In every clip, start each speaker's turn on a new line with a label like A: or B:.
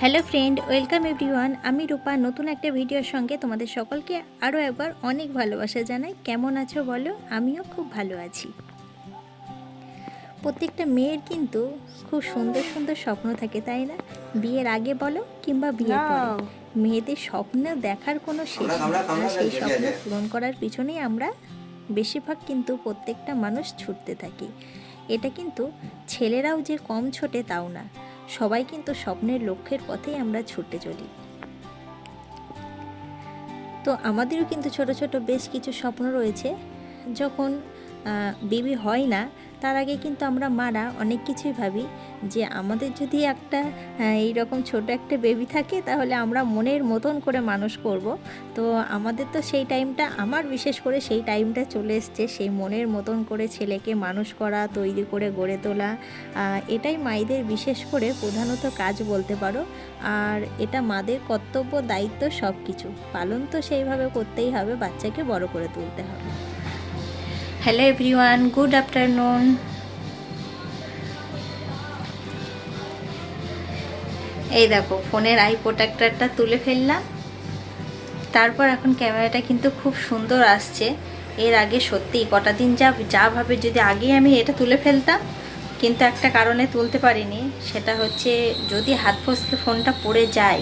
A: Hello friend, welcome everyone. আমি রূপা নতুন একটা ভিডিওর সঙ্গে তোমাদের সকলকে আরও একবার অনেক ভালোবাসা জানাই। কেমন আছো বলো? আমিও খুব ভালো আছি। প্রত্যেকটা মেয়ের কিন্তু খুব সুন্দর সুন্দর স্বপ্ন থাকে, তাই না? বিয়ের আগে বলো কিংবা বিয়ের পরে, মেয়েদের স্বপ্ন দেখার কোনো শেষ নেই। আর সেই স্বপ্ন পূরণ করার পিছনেই আমরা বেশিরভাগ কিন্তু প্রত্যেকটা মানুষ ছুটতে থাকি। এটা কিন্তু ছেলেরাও যে কম ছোটে তাও না, সবাই কিন্তু স্বপ্নের লক্ষ্যের পথেই আমরা ছুটে চলি। তো আমাদেরও কিন্তু ছোট ছোট বেশ কিছু স্বপ্ন রয়েছে। যখন বেবি হয় না তার আগে কিন্তু আমরা মারা অনেক কিছুই ভাবি যে আমাদের যদি একটা এইরকম ছোট একটা বেবি থাকে তাহলে আমরা মনের মতন করে মানুষ করব। তো আমাদের তো সেই টাইমটা, আমার বিশেষ করে সেই টাইমটা চলে এসছে, সেই মনের মতন করে ছেলেকে মানুষ করা, তৈরি করে গড়ে তোলা। এটাই মায়েদের বিশেষ করে প্রধানত কাজ বলতে পারো। আর এটা মাদের কর্তব্য, দায়িত্ব, সব কিছু পালন তো সেইভাবে করতেই হবে, বাচ্চাকে বড় করে তুলতে হবে। Hello everyone, good afternoon. এই দেখো ফোনের আই প্রোটেক্টরটা তুলে ফেললাম, তারপর এখন ক্যামেরাটা কিন্তু খুব সুন্দর আসছে। এর আগে সত্যিই কটা দিন যা ভাবে যদি আগে আমি এটা তুলে ফেলতাম, কিন্তু একটা কারণে তুলতে পারিনি। সেটা হচ্ছে যদি হাত ফসকে ফোনটা পড়ে যায়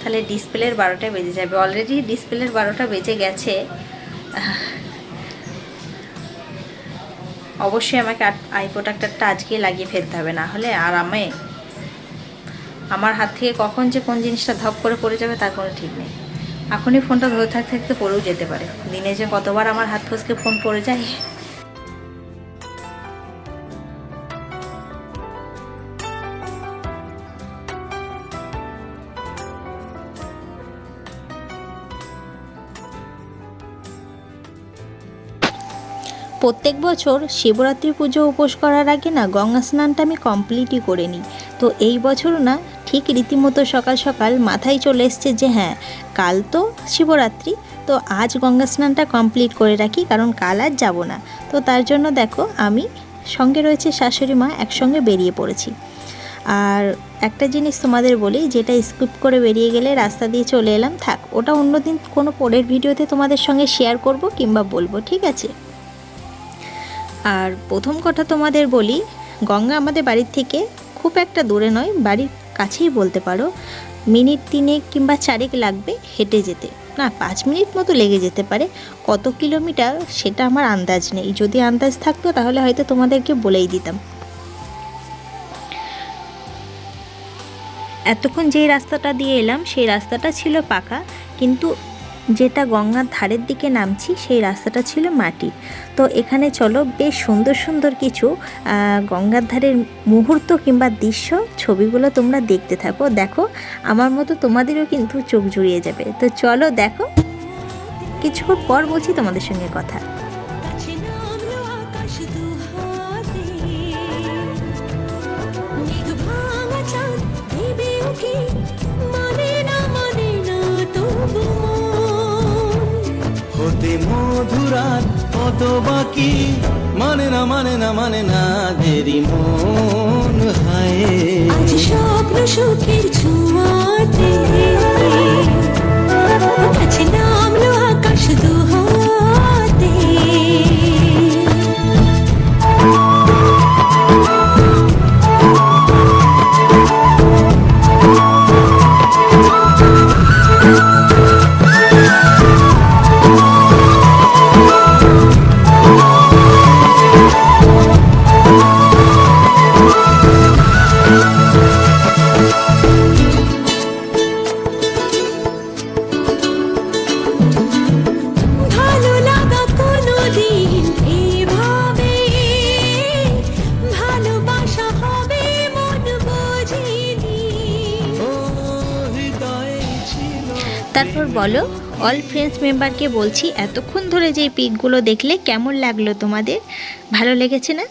A: তাহলে ডিসপ্লের 12টা বেজে যাবে। অলরেডি ডিসপ্লের 12টা বেজে গেছে। অবশ্যই আমাকে আই প্রোটেক্টরটা আজকে লাগিয়ে ফেলতে হবে, না হলে আর আমার হাত থেকে কখন যে কোন জিনিসটা ধপ করে পড়ে যাবে তার কোনো ঠিক নেই। এখনই ফোনটা ধরে থাকতে থাকতে পড়েও যেতে পারে। দিনে যে কতবার আমার হাত ফসকে ফোন পড়ে যায়। প্রত্যেক বছর শিবরাত্রি পুজো উপোস করার আগে না গঙ্গা স্নানটা আমি কমপ্লিটই করে নিই। তো এই বছর না ঠিক রীতিমতো সকাল সকাল মাথায় চলে এসছে যে হ্যাঁ, কাল তো শিবরাত্রি, তো আজ গঙ্গা স্নানটা কমপ্লিট করে রাখি, কারণ কাল আর যাব না। তো তার জন্য দেখো আমি সঙ্গে রয়েছে শাশুড়ি মা, একসঙ্গে বেরিয়ে পড়েছি। আর একটা জিনিস তোমাদের বলি, যেটা স্কিপ করে বেরিয়ে গেলে রাস্তা দিয়ে চলে এলাম, থাক ওটা অন্যদিন কোনো পরের ভিডিওতে তোমাদের সঙ্গে শেয়ার করব কিংবা বলবো, ঠিক আছে? আর প্রথম কথা তোমাদের বলি, গঙ্গা আমাদের বাড়ির থেকে খুব একটা দূরে নয়, বাড়ির কাছেই বলতে পারো। মিনিট 3 কিংবা 4 লাগবে হেঁটে যেতে, না 5 মিনিট মতো লেগে যেতে পারে। কত কিলোমিটার সেটা আমার আন্দাজ নেই, যদি আন্দাজ থাকতো তাহলে হয়তো তোমাদেরকে বলেই দিতাম। এতক্ষণ যেই রাস্তাটা দিয়ে এলাম সেই রাস্তাটা ছিল পাকা, কিন্তু যেটা গঙ্গার ধারের দিকে নামছি সেই রাস্তাটা ছিল মাটির। তো এখানে চলো বেশ সুন্দর সুন্দর কিছু গঙ্গার ধারের মুহূর্ত কিংবা দৃশ্য, ছবিগুলো তোমরা দেখতে থাকো। দেখো আমার মতো তোমাদেরও কিন্তু চোখ জুড়িয়ে যাবে। তো চলো দেখো, কিছুক্ষণ পর বলছি তোমাদের সঙ্গে কথা।
B: মধুরাত কত বাকি, মানে না মানে না মানে না দেরি মন হায়, আজ স্বপ্ন সুখের ছোঁয়াতে কাছে নামলো আকাশ দুহাতে।
A: তারপর বলো, অল ফ্রেন্ডস মেম্বারকে বলছি, এতক্ষণ ধরে যে পিকগুলো দেখলে কেমন লাগলো তোমাদের? ভালো লেগেছে না?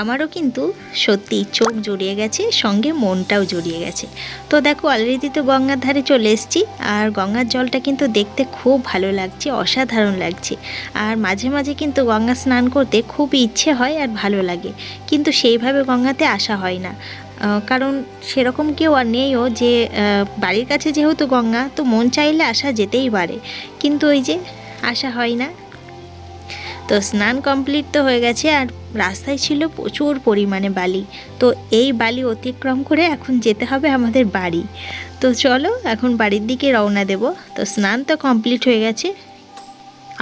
A: আমারও কিন্তু সত্যি চোখ জুড়িয়ে গেছে, সঙ্গে মনটাও জুড়িয়ে গেছে। তো দেখো অলরেডি তো গঙ্গার ধারে চলে এসেছি, আর গঙ্গার জলটা কিন্তু দেখতে খুব ভালো লাগছে, অসাধারণ লাগছে। আর মাঝে মাঝে কিন্তু গঙ্গা স্নান করতে খুব ইচ্ছে হয় আর ভালো লাগে, কিন্তু সেইভাবে গঙ্গাতে আসা হয় না। কারণ সেরকম কেউ আর নেইও যে বাড়ির কাছে যেহেতু গঙ্গা, তো মন চাইলে আসা যেতেই পারে, কিন্তু ওই যে আসা হয় না। তো স্নান কমপ্লিট তো হয়ে গেছে, আর রাস্তায় ছিল প্রচুর পরিমাণে বালি। তো এই বালি অতিক্রম করে এখন যেতে হবে আমাদের বাড়ি। তো চলো এখন বাড়ির দিকে রওনা দেব। তো স্নান তো কমপ্লিট হয়ে গেছে,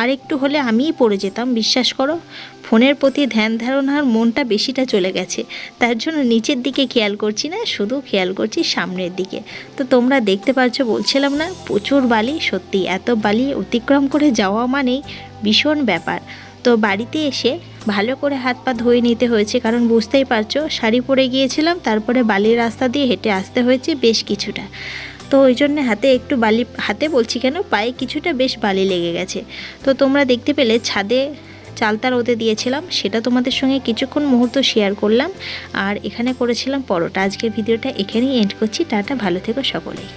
A: আর একটু হলে আমিই পড়ে যেতাম, বিশ্বাস করো। ফোনের প্রতি ধ্যান ধারণার মনটা বেশিটা চলে গেছে, তার জন্য নিচের দিকে খেয়াল করছি না, শুধু খেয়াল করছি সামনের দিকে। তো তোমরা দেখতে পাচ্ছ, বলছিলাম না প্রচুর বালি, সত্যি এত বালি অতিক্রম করে যাওয়া মানেই ভীষণ ব্যাপার। তো বাড়িতে এসে ভালো করে হাত পা ধুয়ে নিতে হয়েছে, কারণ বুঝতেই পারছো শাড়ি পরে গিয়েছিলাম, তারপরে বালির রাস্তা দিয়ে হেঁটে আসতে হয়েছে বেশ কিছুটা। তো ওই জন্য হাতে একটু বালি, হাতে বলছি কেন, পায়ে কিছুটা বেশ বালি লেগে গেছে। তো তোমরা দেখতে পেলে ছাদে চালতা রোদে দিয়েছিলাম, সেটা তোমাদের সঙ্গে কিছুক্ষণ মুহূর্ত শেয়ার করলাম। আর এখানে করেছিলাম পরোটা। আজকের ভিডিওটা এখানেই এন্ড করছি। টাটা, ভালো থেকো সকলেই।